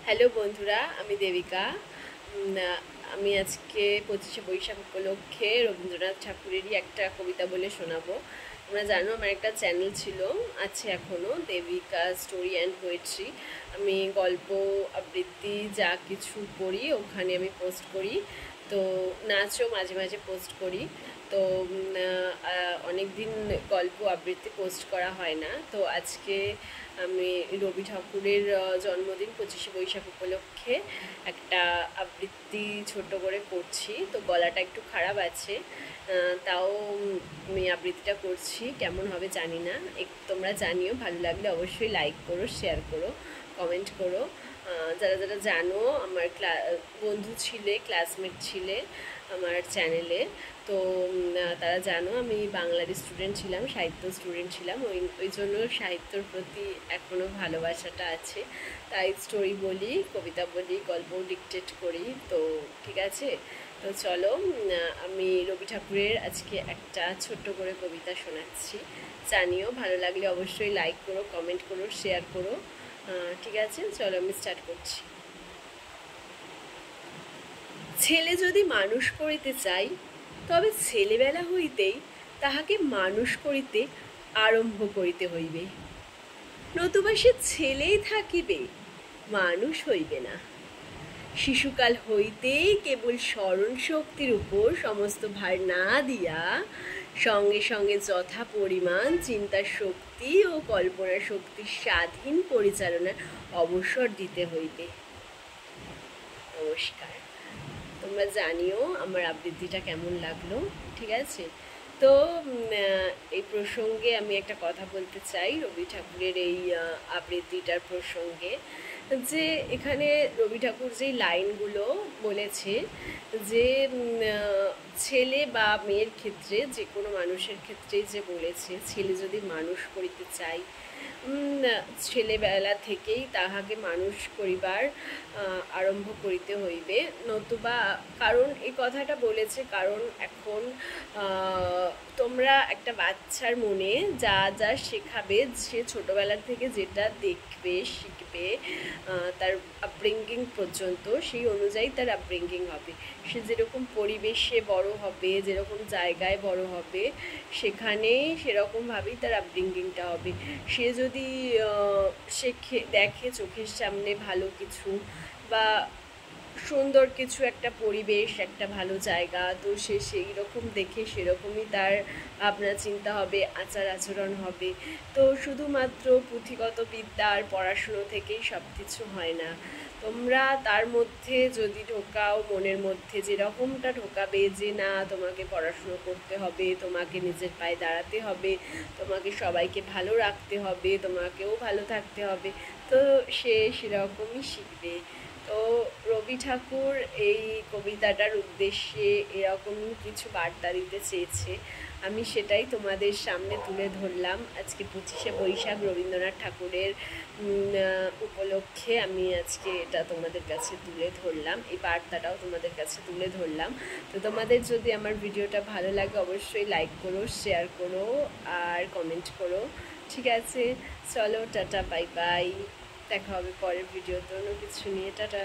Hello বন্ধুরা, আমি দেবিকা। আমি আজকে 25শে বৈশাখ উপলক্ষে রবীন্দ্রনাথ ঠাকুরেরই একটা কবিতা বলে শোনাবো। তোমরা জানো আমার একটা চ্যানেল ছিল, আছে এখনও, দেবিকা স্টোরি অ্যান্ড পোয়েট্রি। আমি গল্প, আবৃত্তি যা কিছু করি ওখানে আমি পোস্ট করি। তো নাচও মাঝে মাঝে পোস্ট করি। তো অনেক দিন গল্প আবৃত্তি পোস্ট করা হয় না। তো আজকে আমি রবি ঠাকুরের জন্মদিন 25শে বৈশাখ উপলক্ষে একটা আবৃত্তি ছোট করে করছি। তো গলাটা একটু খারাপ আছে, তাও আমি আবৃত্তিটা করছি। কেমন হবে জানি না, তোমরা জানিও। ভালো লাগলে অবশ্যই লাইক করো, শেয়ার করো, কমেন্ট করো। যারা যারা জানো, আমার বন্ধু ছিলে, ক্লাসমেট ছিলে আমার চ্যানেলে, তো তারা জানো আমি বাংলার স্টুডেন্ট ছিলাম, সাহিত্য স্টুডেন্ট ছিলাম। ওই জন্য সাহিত্যর প্রতি এখনও ভালোবাসাটা আছে। তাই স্টোরি বলি, কবিতা বলি, গল্প ডিকটেট করি। তো ঠিক আছে, তো চলো, আমি রবি ঠাকুরের আজকে একটা ছোট্ট করে কবিতা শোনাচ্ছি। জানিও, ভালো লাগলে অবশ্যই লাইক করো, কমেন্ট করো, শেয়ার করো। ঠিক আছে, চলো আমি স্টার্ট করছি। ছেলে যদি মানুষ করিতে চাই, তবে ছেলেবেলা হইতেই তাহাকে মানুষ করিতে আরম্ভ করিতে হইবে, নতুবা সে ছেলেই থাকিবে, মানুষ হইবে না। শিশুকাল হইতেই কেবল স্মরণ শক্তির উপর সমস্ত ভার না দিয়া সঙ্গে সঙ্গে যথা পরিমাণ চিন্তার শক্তি ও কল্পনা শক্তির স্বাধীন পরিচালনার অবসর দিতে হইবে। নমস্কার। তোমরা জানিও আমার আবৃত্তিটা কেমন লাগলো। ঠিক আছে, তো এই প্রসঙ্গে আমি একটা কথা বলতে চাই, রবি ঠাকুরের এই আবৃত্তিটার প্রসঙ্গে। যে এখানে রবি ঠাকুর যেই লাইনগুলো বলেছে, যে ছেলে বা মেয়ের ক্ষেত্রে, যে কোনো মানুষের ক্ষেত্রেই যে বলেছে, ছেলে যদি মানুষ করিতে চাই, ছেলেবেলা থেকেই তাহাকে মানুষ করিবার আরম্ভ করিতে হইবে, নতুবা, কারণ এই কথাটা বলেছে কারণ এখন তোমরা একটা বাচ্চার মনে যা যা শেখাবে, সে ছোটোবেলা থেকে যেটা দেখবে, শিখবে, তার আপব্রিঙ্গিং পর্যন্ত সেই অনুযায়ী তার আপব্রিঙ্গিং হবে। সে যেরকম পরিবেশে বড় হবে, যেরকম জায়গায় বড় হবে, সেখানেই সেরকমভাবেই তার আপব্রিঙ্গিংটা হবে। সে যদি দেখে চোখের সামনে ভালো কিছু বা সুন্দর কিছু, একটা পরিবেশ, একটা ভালো জায়গা, তো সে সেই রকম দেখে সেরকমই তার ভাবনা চিন্তা হবে, আচার আচরণ হবে। তো শুধুমাত্র পুঁথিগত বিদ্যা আর পড়াশুনো থেকেই সব কিছু হয় না। তোমরা তার মধ্যে যদি ঢোকাও, মনের মধ্যে যেরকমটা ঢোকাবে যে না, তোমাকে পড়াশুনো করতে হবে, তোমাকে নিজের পায়ে দাঁড়াতে হবে, তোমাকে সবাইকে ভালো রাখতে হবে, তোমাকেও ভালো থাকতে হবে, তো সে সেরকমই শিখবে। তো রবি ঠাকুর এই কবিতাটার উদ্দেশ্যে এরকমই কিছু বার্তা দিতে চেয়েছে, আমি সেটাই তোমাদের সামনে তুলে ধরলাম। আজকে 25শে বৈশাখ রবীন্দ্রনাথ ঠাকুরের উপলক্ষে আমি আজকে এটা তোমাদের কাছে তুলে ধরলাম, এই বার্তাটাও তোমাদের কাছে তুলে ধরলাম। তো তোমাদের যদি আমার ভিডিওটা ভালো লাগে অবশ্যই লাইক করো, শেয়ার করো আর কমেন্ট করো। ঠিক আছে, চলো, টাটা, বাই বাই। দেখা হবে পরের ভিডিওতে অন্য কিছু নিয়ে। টাটা।